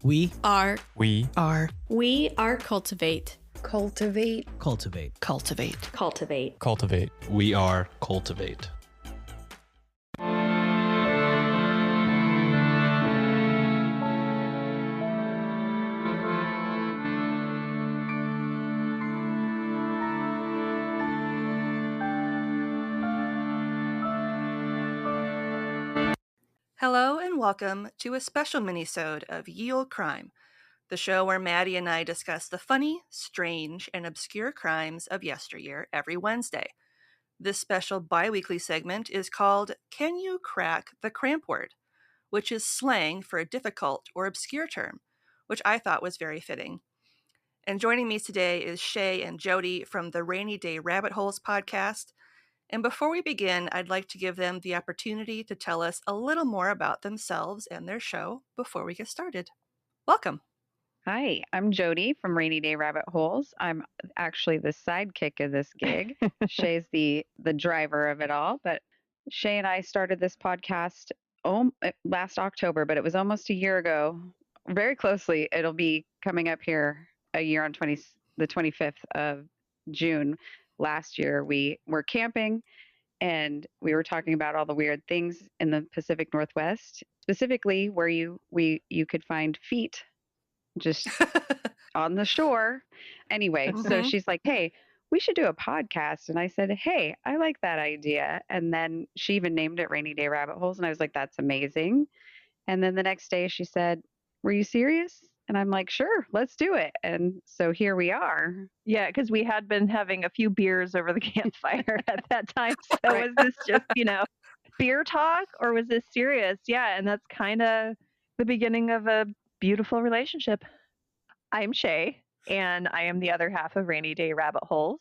We are We are cultivate. Cultivate. Cultivate. Cultivate. Cultivate. Cultivate. We are Cultivate. Hello and welcome to a special mini-sode of Ye Olde Crime, the show where Maddie and I discuss the funny, strange, and obscure crimes of yesteryear every Wednesday. This special bi-weekly segment is called Can You Crack the Cramp-Word, which is slang for a difficult or obscure term, which I thought was very fitting. And joining me today is Shea and Jody from the Rainy Day Rabbit Holes podcast. And before we begin, I'd like to give them the opportunity to tell us a little more about themselves and their show before we get started. Welcome. Hi, I'm Jody from Rainy Day Rabbit Holes. I'm actually the sidekick of this gig. Shay's the driver of it all, but Shay and I started this podcast last October, but it was almost a year ago. Very closely, it'll be coming up here a year on the 25th of June. Last year, we were camping and we were talking about all the weird things in the Pacific Northwest, specifically where you could find feet just on the shore. Anyway, so she's like, hey, we should do a podcast. And I said, hey, I like that idea. And then she even named it Rainy Day Rabbit Holes. And I was like, that's amazing. And then the next day she said, were you serious? And I'm like, sure, let's do it. And so here we are. Yeah, because we had been having a few beers over the campfire at that time. So Right. was this just, beer talk or was this serious? Yeah, and that's kind of the beginning of a beautiful relationship. I'm Shay, and I am the other half of Rainy Day Rabbit Holes.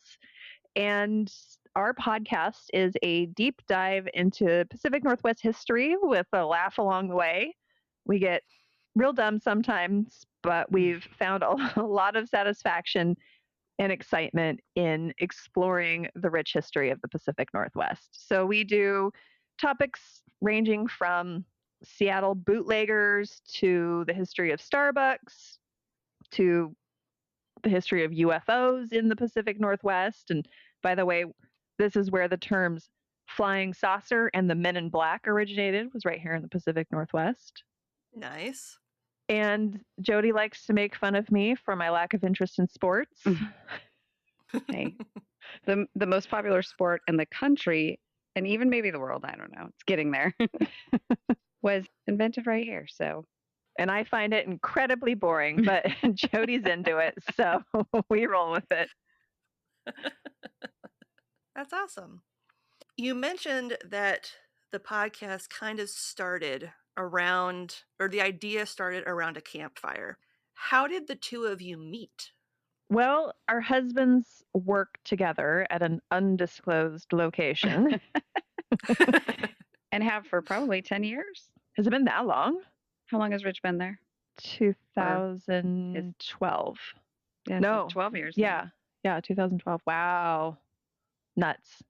And our podcast is a deep dive into Pacific Northwest history with a laugh along the way. We get real dumb sometimes, but we've found a lot of satisfaction and excitement in exploring the rich history of the Pacific Northwest. So we do topics ranging from Seattle bootleggers to the history of Starbucks to the history of UFOs in the Pacific Northwest. And by the way, this is where the terms flying saucer and the men in black originated, was right here in the Pacific Northwest. Nice. And Jody likes to make fun of me for my lack of interest in sports. Hey, the most popular sport in the country, and even maybe the world, I don't know, it's getting there, was invented right here. So, and I find it incredibly boring, but Jody's into it, so we roll with it. That's awesome. You mentioned that the podcast kind of started around, or the idea started around a campfire. How did the two of you meet? Well, our husbands work together at an undisclosed location. And have for probably 10 years. Has it been that long? How long has Rich been there? 2012. Yeah, No. so 12 years. Yeah. Yeah, 2012. Wow. Nuts.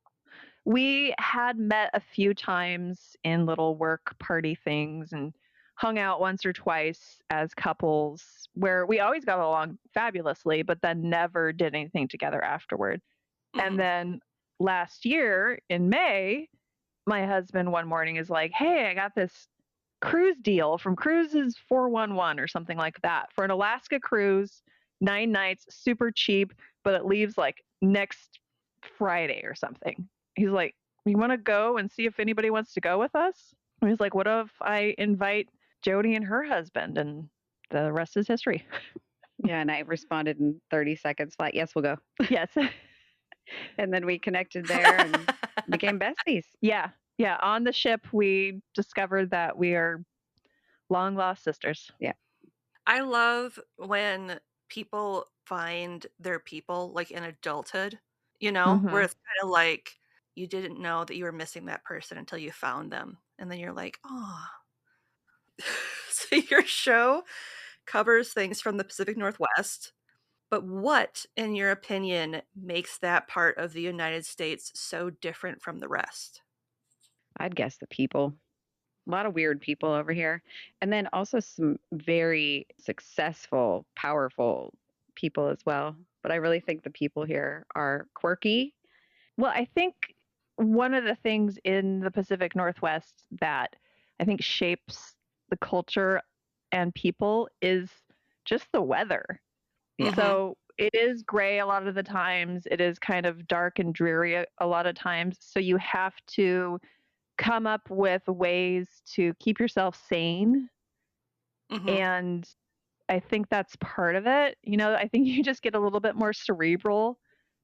We had met a few times in little work party things and hung out once or twice as couples where we always got along fabulously, but then never did anything together afterward. And then last year in May, my husband one morning is like, hey, I got this cruise deal from Cruises 411 or something like that for an Alaska cruise, 9 nights, super cheap, but it leaves like next Friday or something. He's like, you want to go and see if anybody wants to go with us? And he's like, what if I invite Jody and her husband? And the rest is history. Yeah, and I responded in 30 seconds flat, yes, we'll go. Yes. And then we connected there and became besties. Yeah. Yeah. On the ship, we discovered that we are long lost sisters. Yeah. I love when people find their people like in adulthood, where it's kind of like you didn't know that you were missing that person until you found them. And then you're like, oh. So your show covers things from the Pacific Northwest. But what, in your opinion, makes that part of the United States so different from the rest? I'd guess the people. A lot of weird people over here. And then also some very successful, powerful people as well. But I really think the people here are quirky. Well, I think one of the things in the Pacific Northwest that I think shapes the culture and people is just the weather. Yeah. So it is gray a lot of the times. It is kind of dark and dreary a lot of times. So you have to come up with ways to keep yourself sane. And I think that's part of it. I think you just get a little bit more cerebral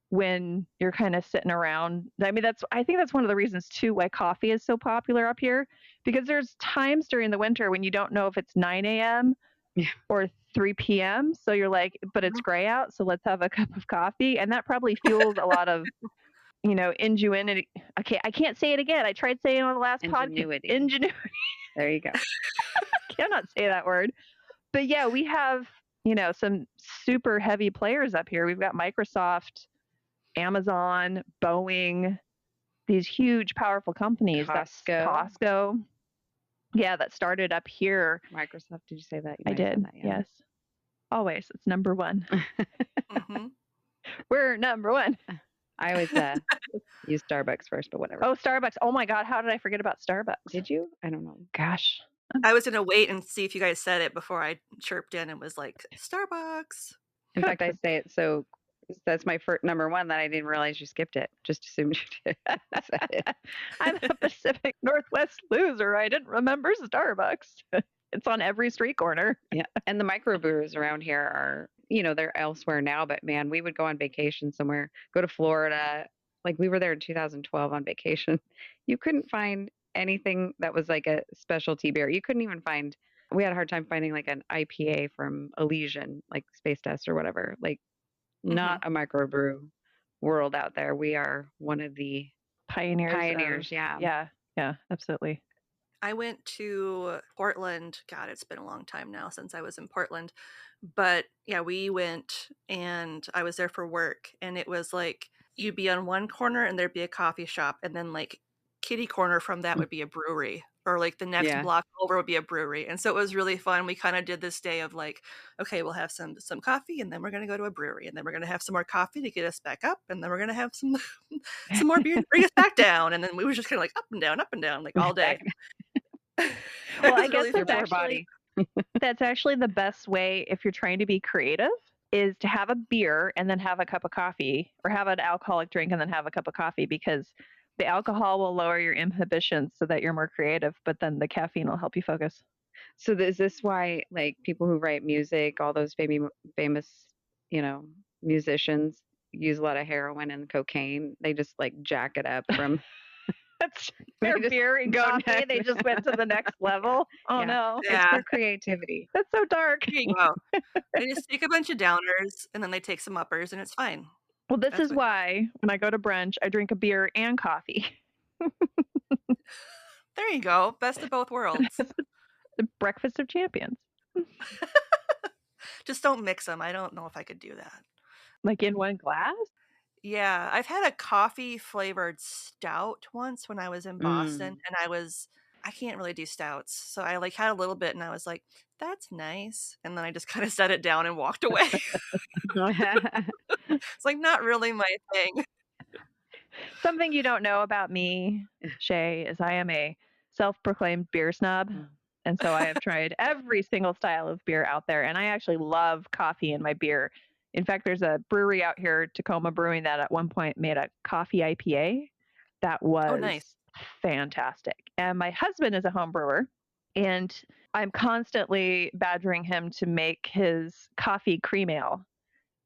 when you're kind of sitting around. I mean, I think that's one of the reasons too why coffee is so popular up here, because there's times during the winter when you don't know if it's 9 a.m. or 3 p.m. So you're like, but it's gray out, so let's have a cup of coffee. And that probably fuels a lot of, ingenuity. Okay, I can't say it again. I tried saying it on the last podcast. Ingenuity. There you go. I cannot say that word. But yeah, we have, some super heavy players up here. We've got Microsoft, Amazon, Boeing, these huge, powerful companies. Costco. Yeah, that started up here. Microsoft, did you say that? I did, yes. Always. It's number one. We're number one. I always use Starbucks first, but whatever. Oh, Starbucks. Oh my God, how did I forget about Starbucks? Did you? I don't know. Gosh. I was going to wait and see if you guys said it before I chirped in and was like, Starbucks. In fact, I say it so that's my first number one that I didn't realize you skipped it. Just assumed you did. I'm a Pacific Northwest loser. I didn't remember Starbucks. It's on every street corner. Yeah. And the microbrews around here are, they're elsewhere now, but man, we would go on vacation somewhere, go to Florida. Like we were there in 2012 on vacation. You couldn't find anything that was like a specialty beer. You couldn't even find, we had a hard time finding like an IPA from Elysian, like Space Test or whatever. Like not a microbrew world out there. We are one of the pioneers. Yeah, absolutely. I went to Portland. God, it's been a long time now since I was in Portland. But yeah, we went and I was there for work. And it was like you'd be on one corner and there'd be a coffee shop. And then like kitty corner from that would be a brewery. Or like the next block over would be a brewery. And so it was really fun. We kind of did this day of like, okay, we'll have some coffee and then we're going to go to a brewery and then we're going to have some more coffee to get us back up. And then we're going to have some more beer to bring us back down. And then we were just kind of like up and down, like all day. Well, I guess that's actually the best way if you're trying to be creative is to have a beer and then have a cup of coffee, or have an alcoholic drink and then have a cup of coffee, because the alcohol will lower your inhibitions so that you're more creative, but then the caffeine will help you focus. So is this why like people who write music, all those famous, musicians use a lot of heroin and cocaine? They just like jack it up from that's their beer and coffee. They just went to the next level. Oh no. It's for creativity. That's so dark. Wow. They just take a bunch of downers and then they take some uppers and it's fine. Well, this is why when I go to brunch, I drink a beer and coffee. There you go. Best of both worlds. The breakfast of champions. Just don't mix them. I don't know if I could do that. Like in one glass? Yeah. I've had a coffee flavored stout once when I was in Boston and I can't really do stouts. So I like had a little bit and I was like, that's nice. And then I just kind of set it down and walked away. It's like not really my thing. Something you don't know about me, Shea, is I am a self-proclaimed beer snob. And so I have tried every single style of beer out there. And I actually love coffee in my beer. In fact, there's a brewery out here, Tacoma Brewing, that at one point made a coffee IPA that was fantastic. And my husband is a home brewer, and I'm constantly badgering him to make his coffee cream ale,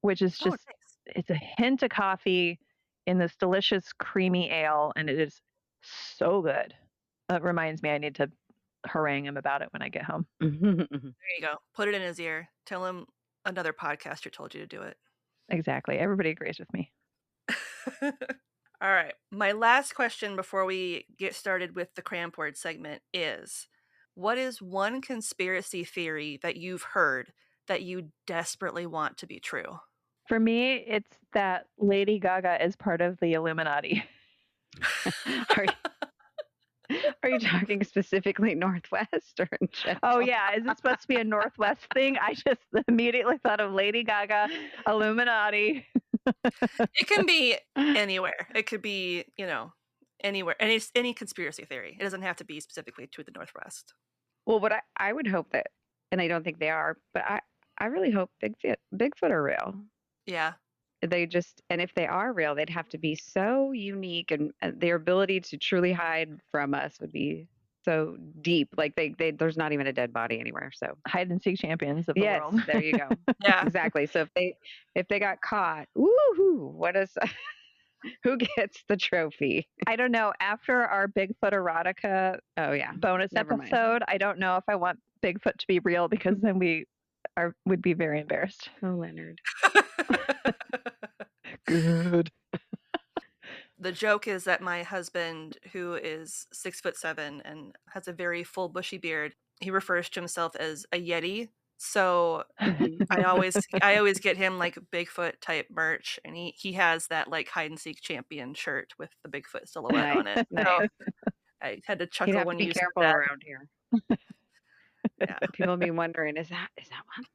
which is just, it's a hint of coffee in this delicious creamy ale, and it is so good. It reminds me I need to harangue him about it when I get home. There you go. Put it in his ear. Tell him another podcaster told you to do it. Exactly. Everybody agrees with me. All right. My last question before we get started with the Cramp-Word segment is, what is one conspiracy theory that you've heard that you desperately want to be true? For me, it's that Lady Gaga is part of the Illuminati. Are you talking specifically Northwest or in general? Oh yeah, is it supposed to be a Northwest thing? I just immediately thought of Lady Gaga, Illuminati. It can be anywhere. It could be, anywhere. Any conspiracy theory. It doesn't have to be specifically to the Northwest. Well, what I would hope that, and I don't think they are, but I really hope Bigfoot are real. Yeah. And if they are real, they'd have to be so unique, and their ability to truly hide from us would be so deep. Like there's not even a dead body anywhere. So Hide and seek champions of the yes, world. there you go. Yeah. Exactly. So if they got caught, woohoo! Who gets the trophy? I don't know. After our Bigfoot erotica bonus Never mind. episode, I don't know if I want Bigfoot to be real because then we would be very embarrassed. Oh, Leonard. Good. The joke is that my husband, who is 6'7" and has a very full bushy beard, he refers to himself as a Yeti. So I always get him like Bigfoot type merch, and he has that like hide and seek champion shirt with the Bigfoot silhouette on it. So Nice. I had to You'd chuckle have to when be you said careful that. around here. Yeah. People will be wondering, is that one?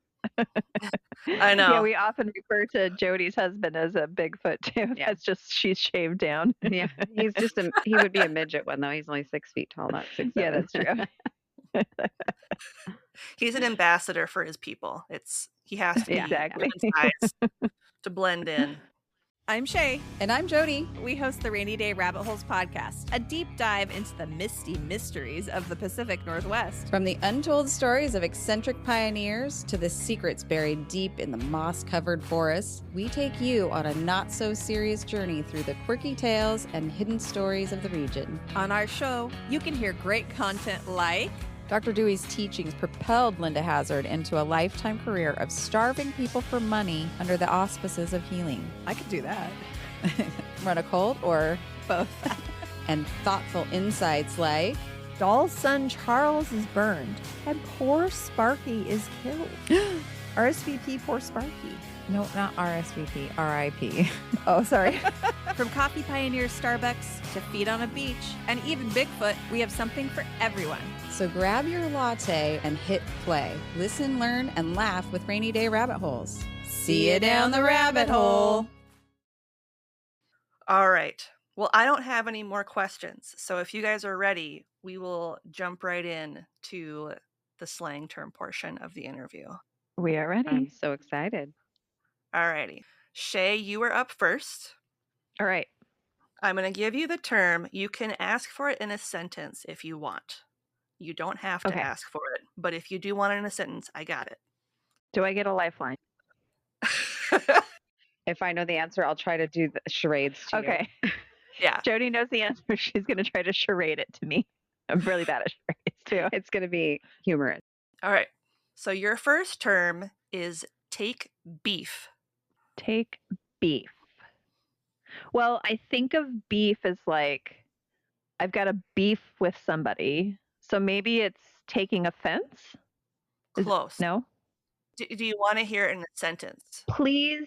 I know. Yeah, we often refer to Jody's husband as a Bigfoot too. Yeah. That's just she's shaved down. Yeah, he would be a midget one though. He's only 6 feet tall, not 6'7". Yeah, that's true. He's an ambassador for his people. He has to be Exactly. emphasized to blend in. I'm Shay. And I'm Jody. We host the Rainy Day Rabbit Holes podcast, a deep dive into the misty mysteries of the Pacific Northwest. From the untold stories of eccentric pioneers to the secrets buried deep in the moss-covered forests, we take you on a not-so-serious journey through the quirky tales and hidden stories of the region. On our show, you can hear great content like Dr. Dewey's teachings propelled Linda Hazard into a lifetime career of starving people for money under the auspices of healing. I could do that. Run a cult or Both. and thoughtful insights like Doll's son Charles is burned, and poor Sparky is killed. RSVP, poor Sparky. no, not RSVP, RIP. Oh, sorry. From coffee pioneers Starbucks to feet on a beach and even Bigfoot, we have something for everyone. So grab your latte and hit play. Listen, learn, and laugh with Rainy Day Rabbit Holes. See you down the rabbit hole. All right. Well, I don't have any more questions. So if you guys are ready, we will jump right in to the slang term portion of the interview. We are ready. I'm so excited. All righty. Shay, you are up first. All right. I'm going to give you the term. You can ask for it in a sentence if you want. You don't have to Okay. ask for it. But if you do want it in a sentence, I got it. Do I get a lifeline? If I know the answer, I'll try to do the charades to you. Okay. Yeah. Jody knows the answer. She's going to try to charade it to me. I'm really bad at charades too. It's going to be humorous. All right. So your first term is take beef. Take beef. Well, I think of beef as like I've got a beef with somebody. So maybe it's taking offense. Close. No? Do you want to hear it in a sentence? Please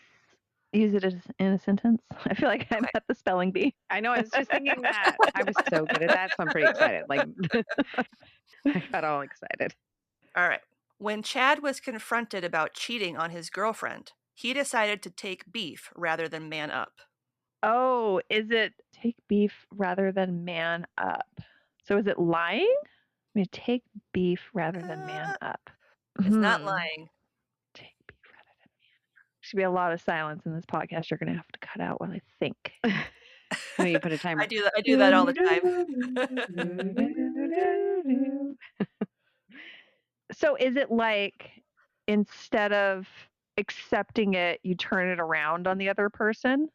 use it in a sentence. I feel like I'm at the spelling bee. I know. I was just thinking that. I was so good at that, so I'm pretty excited. Like, I got all excited. All right. When Chad was confronted about cheating on his girlfriend, he decided to take beef rather than man up. Oh, is it take beef rather than man up? So is it lying? I mean, take beef rather than man up. It's not lying. Take beef rather than man up. Should be a lot of silence in this podcast. You're going to have to cut out while I think. No, you put a timer. I do that all the time. So is it like instead of accepting it, you turn it around on the other person?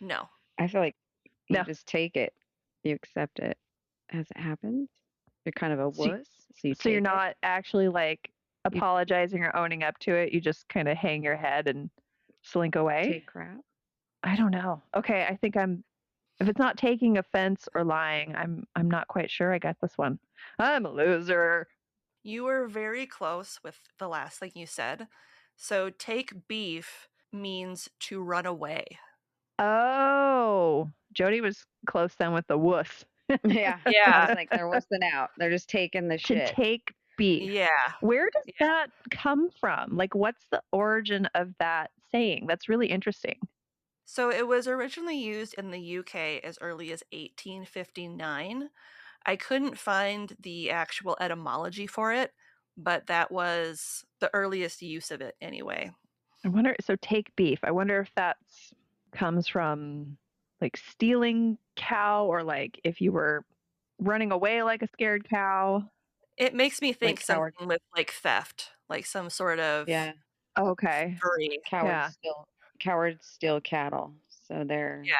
No. I feel like you No. just take it. You accept it as it happens. You're kind of a So you- wuss. So you're So you're not actually like apologizing or owning up to it. You just kind of hang your head and slink away. take crap. I don't know. Okay, I think if it's not taking offense or lying, I'm not quite sure I got this one. I'm a loser. You were very close with the last thing you said. So take beef means to run away. Oh, Jody was close then with the wuss. Yeah. I Yeah. was like, they're wussing out. They're just taking the To shit. take beef. Yeah. Where does Yeah. that come from? Like, what's the origin of that saying? That's really interesting. So it was originally used in the UK as early as 1859. I couldn't find the actual etymology for it, but that was the earliest use of it anyway. I wonder, so take beef. I wonder if that's comes from like stealing cow, or like if you were running away like a scared cow. It makes me think Like coward. something with like theft, like some sort of Yeah. Okay. furry. Cowards Yeah. steal cattle. So they're Yeah.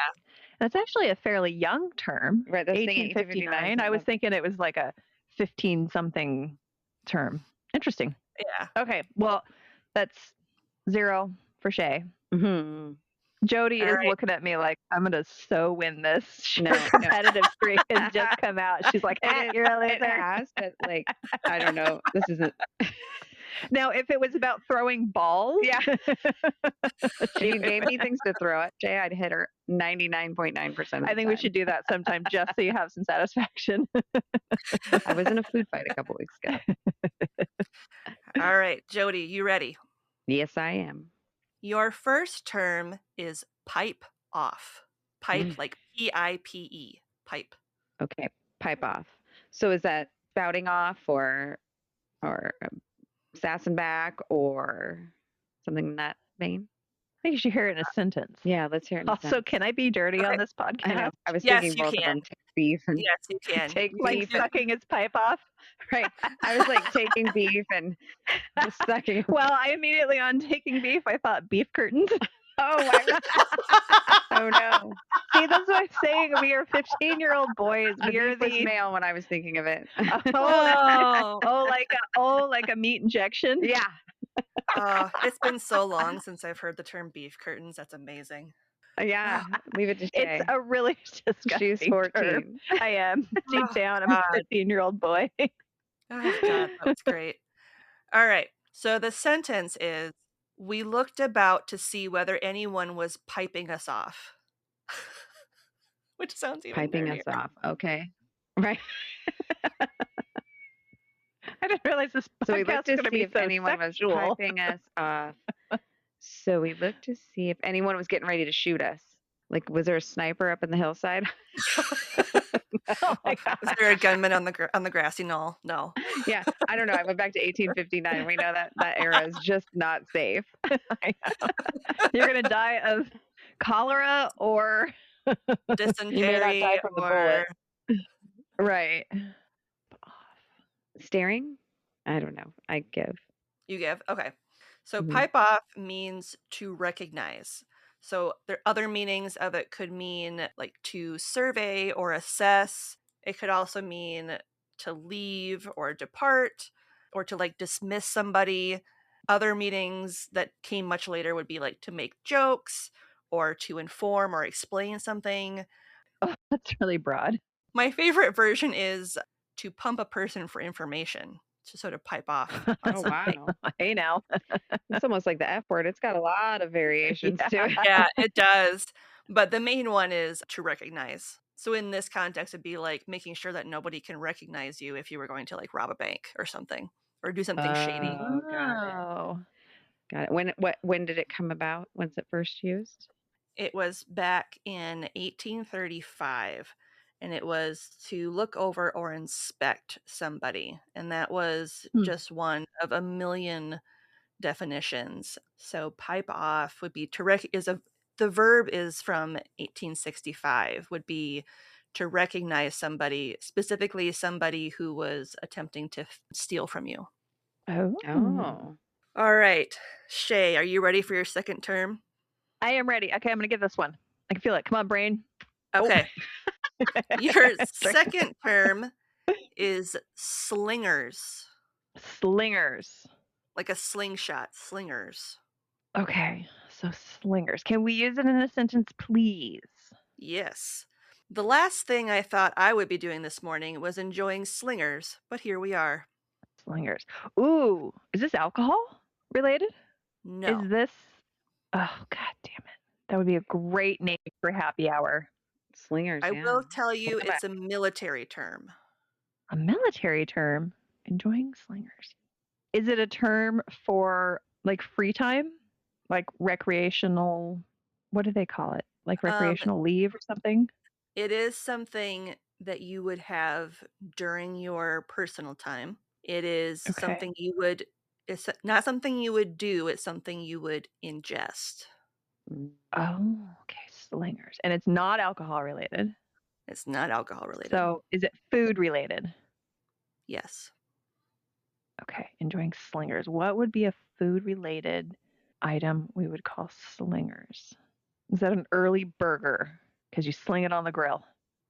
That's actually a fairly young term. right. That's thinking 1859. I was thinking it was like a 15 something term. Interesting. Yeah. Okay. Well, that's 0 for Shea. Mm-hmm. Jody All is right. looking at me like I'm gonna so win this. No, Her competitive streak has just come out. She's like, "You're a It loser." has, but like I don't know. This isn't. Now, if it was about throwing balls, Yeah. If she you would gave me win. things to throw at Jay, I'd hit her 99.9% of I the think we time. should do that sometime just so you have some satisfaction. I was in a food fight a couple weeks ago. All right, Jody, you ready? Yes, I am. Your first term is pipe off. Pipe, like P-I-P-E, pipe. Okay, pipe off. So is that spouting off or sassing back or something in that vein? I think you should hear it in a sentence. Yeah, let's hear it. In a Also, sentence. can I be dirty on this podcast? I know. I was Yes, thinking you both of can. them. Take beef and Yes, you can. take Like beef. And, sucking his pipe off. right. I was like taking beef and sucking. Well, I immediately on taking beef, I thought beef curtains. Oh, oh no. See, that's what I'm saying. We are 15-year-old boys. The We are beef was the male when I was thinking of it. like a meat injection. Yeah. It's been so long since I've heard the term beef curtains. That's amazing. Yeah. Leave it to Shay. It's a really disgusting She's 14. term. I am. Deep Oh, down, I'm a God. 15-year-old boy. Oh, God, that was great. All right. So the sentence is, we looked about to see whether anyone was piping us off. Which sounds even Piping dirtier. us off. Okay. Right. I didn't realize this So we podcast looked to was going to see be if so anyone sexual. was piping us off. So we looked to see if anyone was getting ready to shoot us. Like, was there a sniper up in the hillside? Oh my God. Is there a gunman on the grassy knoll? No. Yeah, I don't know. I went back to 1859. We know that that era is just not safe. I know. You're going to die of cholera or Dysentery from the or Right. Staring? I don't know. I give. you give. Okay. So Mhm. pipe off means to recognize. So there other meanings of it could mean like to survey or assess. It could also mean to leave or depart or to like dismiss somebody. Other meanings that came much later would be like to make jokes or to inform or explain something. Oh, that's really broad. My favorite version is to pump a person for information, to sort of pipe off. Oh, wow. Hey, now. It's almost like the F word. It's got a lot of variations to it. Yeah, it does. But the main one is to recognize. So in this context, it'd be like making sure that nobody can recognize you if you were going to like rob a bank or something or do something shady. Oh, got it. When did it come about? When's it first used? It was back in 1835, and it was to look over or inspect somebody. And that was just one of a million definitions. So pipe off would be to the verb is from 1865, would be to recognize somebody, specifically somebody who was attempting to steal from you. Oh. All right. Shay, are you ready for your second term? I am ready. Okay, I'm going to give this one. I can feel it. Come on, brain. Okay. Your second term is slingers. Slingers. Like a slingshot. Slingers. Okay, so slingers. Can we use it in a sentence, please? Yes. The last thing I thought I would be doing this morning was enjoying slingers, but here we are. Slingers. Ooh, is this alcohol related? No. Is this? Oh, God damn it. That would be a great name for happy hour. Slingers, I yeah. will tell you Welcome it's a military term. A military term. Enjoying slingers. Is it a term for like free time? Like recreational, what do they call it? Like recreational leave or something? It is something that you would have during your personal time. It is Okay. something you would, it's not something you would do, it's something you would ingest. Oh, okay. Slingers. And it's not alcohol related. It's not alcohol related. So is it food related? Yes. Okay. Enjoying slingers. What would be a food related item we would call slingers? Is that an early burger? Because you sling it on the grill.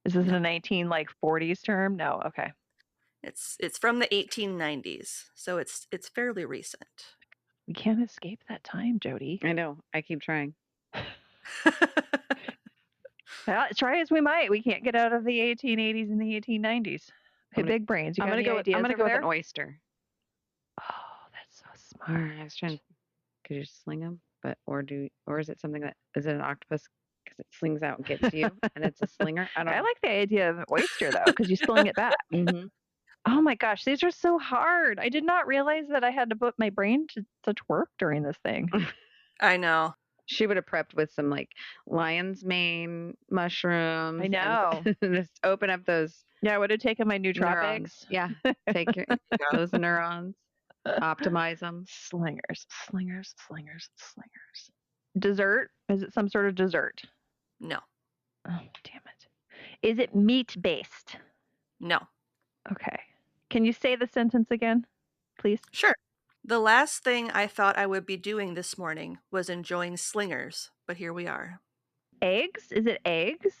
Is this No. a 1940s term? No. Okay. It's from the 1890s, so it's fairly recent. We can't escape that time, Jody. I know. I keep trying. Well, try as we might, we can't get out of the 1880s and the 1890s. Hey, big brains. You got any ideas I'm gonna go over with there? an oyster. Oh, that's so smart. I was trying. Could you sling them? But or is it something that is it an octopus because it slings out and gets you and it's a slinger? I don't I know. like the idea of an oyster though, because you sling it back. Mm-hmm. Oh my gosh, these are so hard. I did not realize that I had to put my brain to such work during this thing. I know. She would have prepped with some like lion's mane mushrooms. I know. And just open up those Yeah, I would have taken my nootropics. neurons. Yeah. Take those neurons, optimize them. Slingers. Dessert? Is it some sort of dessert? No. Oh, damn it. Is it meat based? No. Okay. Can you say the sentence again, please? Sure. The last thing I thought I would be doing this morning was enjoying slingers, but here we are. Eggs? Is it eggs?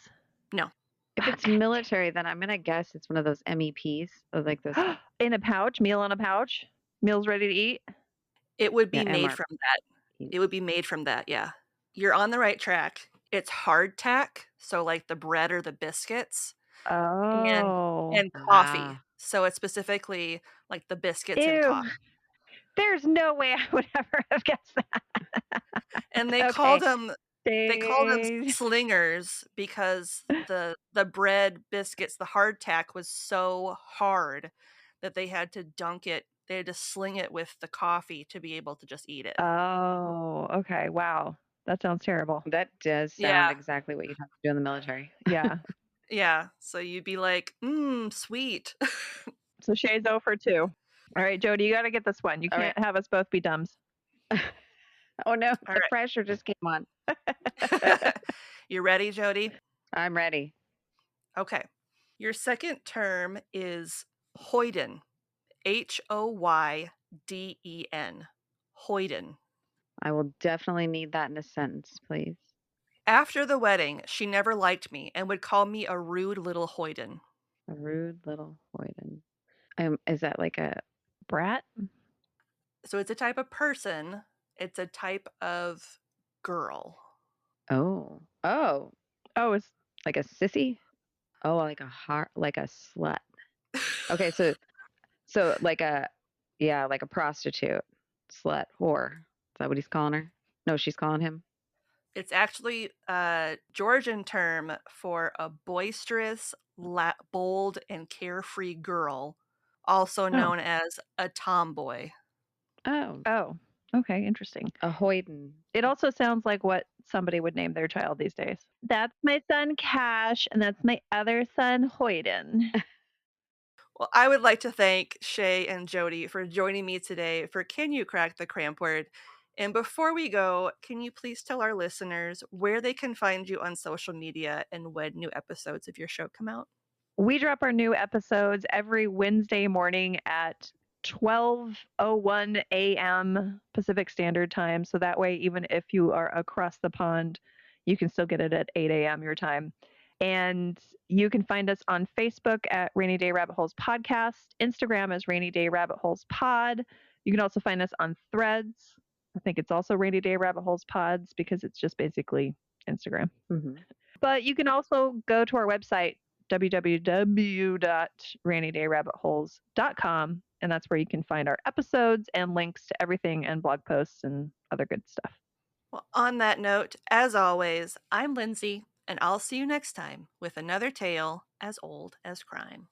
No. If it's military, then I'm gonna guess it's one of those MEPs, or like those. In a pouch? Meal in a pouch? Meals ready to eat? It would be Yeah, made MRP. from that. It would be made from that, yeah. You're on the right track. It's hardtack, so like the bread or the biscuits. Oh. And coffee. Wow. So it's specifically like the biscuits Ew. and coffee. There's no way I would ever have guessed that. And they Okay. called them They- slingers because the bread, biscuits, the hardtack was so hard that they had to dunk it. They had to sling it with the coffee to be able to just eat it. Oh, okay. Wow. That sounds terrible. That does sound Yeah. exactly what you'd have to do in the military. Yeah. Yeah. So you'd be like, sweet. So Shay's 0 for 2. All right, Jody, you got to get this one. You All can't have us both be dumbs. Oh no, the right. pressure just came on. You ready, Jody? I'm ready. Okay. Your second term is hoyden. Hoyden. Hoyden. I will definitely need that in a sentence, please. After the wedding, she never liked me and would call me a rude little hoyden. A rude little hoyden. Is that like a Brat? So it's a type of person. It's a type of girl. oh Oh, it's like a sissy? Oh, like a slut. Okay, so like a prostitute, slut, whore. Is that what he's calling her? No, she's calling him. It's actually a Georgian term for a boisterous, bold, and carefree girl, also known as a tomboy. Oh, okay, interesting. A hoyden. It also sounds like what somebody would name their child these days. That's my son Cash, and that's my other son Hoyden. Well, I would like to thank Shea and Jody for joining me today for Can You Crack the Cramp-Word? And before we go, can you please tell our listeners where they can find you on social media and when new episodes of your show come out? We drop our new episodes every Wednesday morning at 12:01 a.m. Pacific Standard Time. So that way, even if you are across the pond, you can still get it at 8 a.m. your time. And you can find us on Facebook at Rainy Day Rabbit Holes Podcast. Instagram is Rainy Day Rabbit Holes Pod. You can also find us on Threads. I think it's also Rainy Day Rabbit Holes Pods because it's just basically Instagram. Mm-hmm. But you can also go to our website, www.rainydayrabbitholes.com, and that's where you can find our episodes and links to everything and blog posts and other good stuff. Well, on that note, as always, I'm Lindsay. And I'll see you next time with another tale as old as crime.